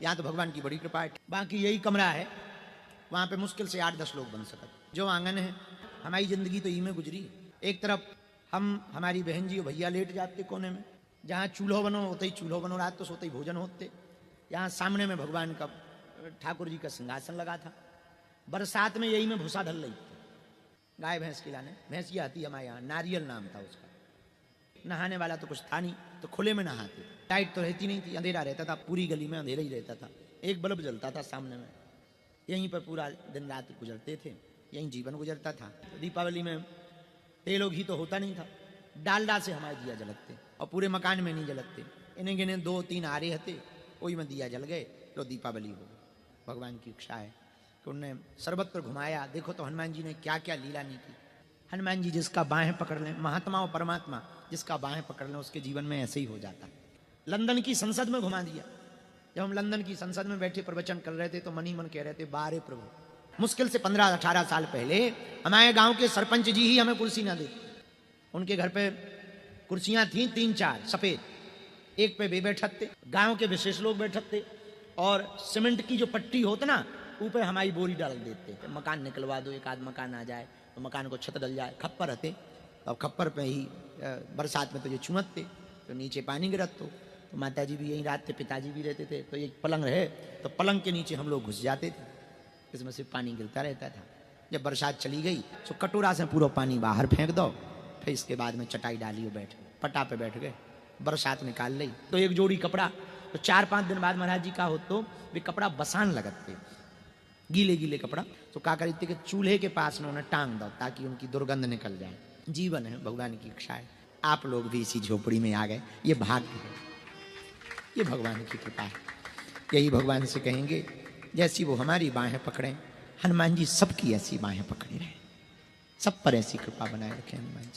यहाँ तो भगवान की बड़ी कृपा है। बाकी यही कमरा है, वहाँ पे मुश्किल से 8-10 लोग बन सकते। जो आंगन है, हमारी जिंदगी तो ई में गुजरी। एक तरफ हमारी बहन जी और भैया लेट जाते कोने में, जहाँ चूल्हो बनो होते ही चूल्हो बनो, रात तो सोते ही भोजन होते। यहाँ सामने में भगवान का ठाकुर जी का सिंहासन लगा था। बरसात में यही में भूसा ढल रही थी गाय भैंस खिलाने। भैंस ये आती हमारे यहाँ, नारियल नाम था उसका। नहाने वाला तो कुछ था नहीं, तो खुले में नहाते। लाइट तो रहती नहीं थी, अंधेरा रहता था, पूरी गली में अंधेरा ही रहता था। एक बल्ब जलता था सामने में, यहीं पर पूरा दिन रात गुजरते थे, यहीं जीवन गुजरता था। दीपावली में तेल घी तो होता नहीं था, डालडा से हमारे दिया जलते, और पूरे मकान में नहीं जलते। इन्हें गिने 2-3 आरे हते, वही में दिया जल गए तो दीपावली हो गई। भगवान की इच्छा है कि उन्हें सर्वत्र घुमाया। देखो तो हनुमान जी ने क्या क्या लीला नहीं की। हनुमान जी जिसका बाहें पकड़ लें, महात्मा और परमात्मा जिसका बाहें पकड़ लें, उसके जीवन में ऐसे ही हो जाता। लंदन की संसद में घुमा दिया। जब हम लंदन की संसद में बैठे प्रवचन कर रहे थे तो मन ही मन कह रहे थे, बारे प्रभु, मुश्किल से 15-18 साल पहले हमारे गांव के सरपंच जी ही हमें कुर्सी ना देते। उनके घर पे कुर्सियां थी 3-4 सफेद, एक पे वे बैठते थे, गांव के विशेष लोग बैठते थे, और सीमेंट की जो पट्टी होती ना, ऊपर हमारी बोरी डाल देते। मकान निकलवा दो, एक आध मकान आ जाए तो मकान को छत डल जाए। खप्पर रहते, और खप्पर पे ही बरसात में तो ये चुनते, तो नीचे पानी गिरत। तो माता जी भी यहीं रात थे, पिताजी भी रहते थे। तो एक पलंग रहे, तो पलंग के नीचे हम लोग घुस जाते थे, इसमें से पानी गिरता रहता था। जब बरसात चली गई तो कटोरा से पूरा पानी बाहर फेंक दो, फिर इसके बाद में चटाई डाली और बैठ गए, पटा पे बैठ गए। बरसात निकाल ली तो एक जोड़ी कपड़ा, तो 4-5 दिन बाद महाराज जी का हो तो वे कपड़ा बसान लगते, गीले गीले कपड़ा। तो क्या करते कि चूल्हे के पास में उन्हें टांग दो ताकि उनकी दुर्गंध निकल जाए। जीवन है, भगवान की इच्छा है। आप लोग भी इसी झोपड़ी में आ गए, ये भाग्य है, ये भगवान की कृपा है। यही भगवान से कहेंगे जैसी वो हमारी बाहें पकड़ें, हनुमान जी सबकी ऐसी बाहें पकड़े रहे, सब पर ऐसी कृपा बनाए रखें हनुमान जी।